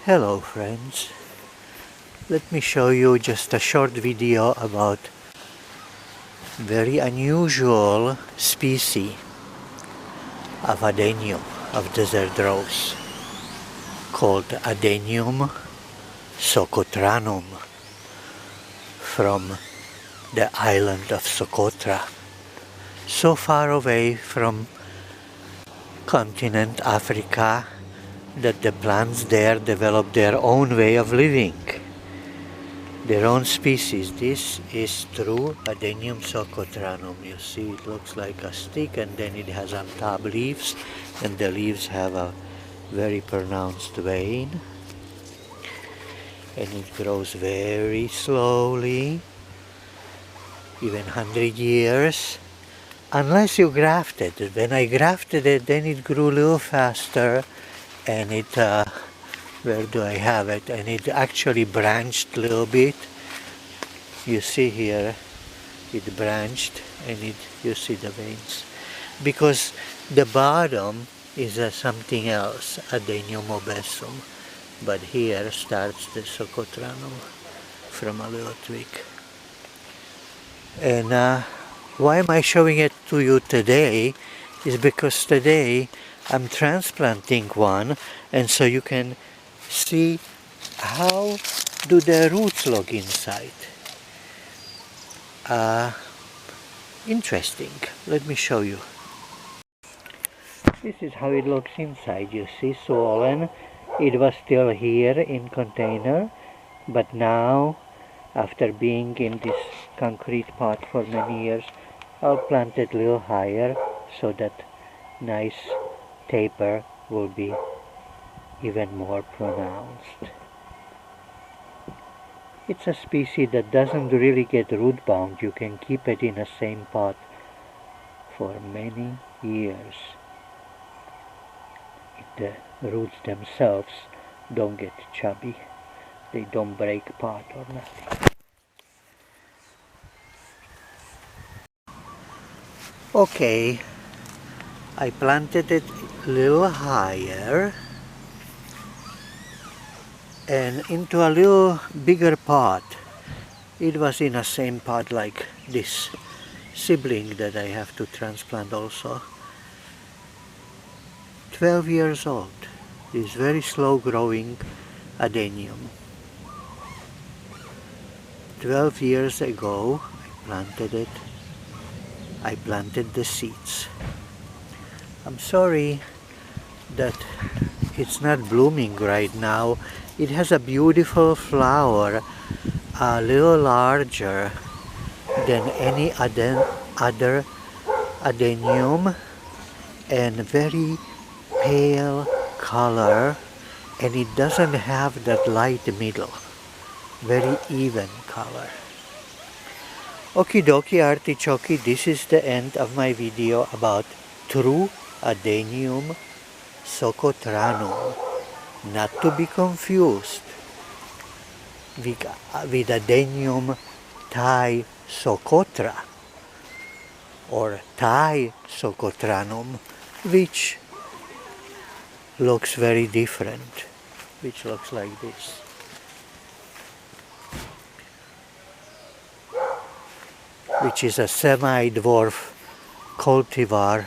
Hello friends, let me show you just a short video about very unusual species of adenium, of desert rose, called Adenium Socotranum, from the island of Socotra, so far away from continent Africa that the plants there develop their own way of living, their own species. This is true Adenium Socotranum. You see, it looks like a stick, and then it has on top leaves, and the leaves have a very pronounced vein, and it grows very slowly, even 100 years, unless you graft it. When I grafted it, then it grew a little faster, and it where do I have it? And it actually branched a little bit. You see here, it branched, and you see the veins. Because the bottom is something else, Adenium obesum. But here starts the Socotranum from a little twig. And why am I showing it to you today? Is because today I'm transplanting one, and so you can see how do the roots look inside. Interesting. Let me show you. This is how it looks inside. You see, swollen. It was still here in container, but now, after being in this concrete pot for many years, I'll plant it a little higher so that nice taper will be even more pronounced. It's a species that doesn't really get root bound. You can keep it in the same pot for many years. The roots themselves don't get chubby. They don't break pot or nothing. Okay, I planted it a little higher and into a little bigger pot. It was in the same pot like this sibling that I have to transplant also. 12 years old. This very slow growing adenium. 12 years ago I planted it. I planted the seeds. I'm sorry that it's not blooming right now. It has a beautiful flower, a little larger than any other adenium, and very pale color, and it doesn't have that light middle. Very even color. Okie dokie artichoke, this is the end of my video about true Adenium Socotranum, not to be confused with Adenium Thai Socotra or Thai Socotranum, which looks very different, which looks like this. Which is a semi-dwarf cultivar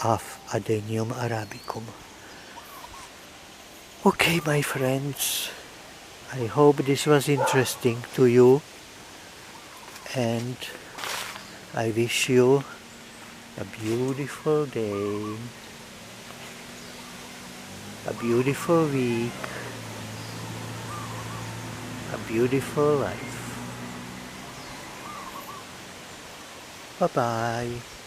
of Adenium arabicum. Okay, my friends, I hope this was interesting to you, and I wish you a beautiful day, a beautiful week, a beautiful life. Bye-bye.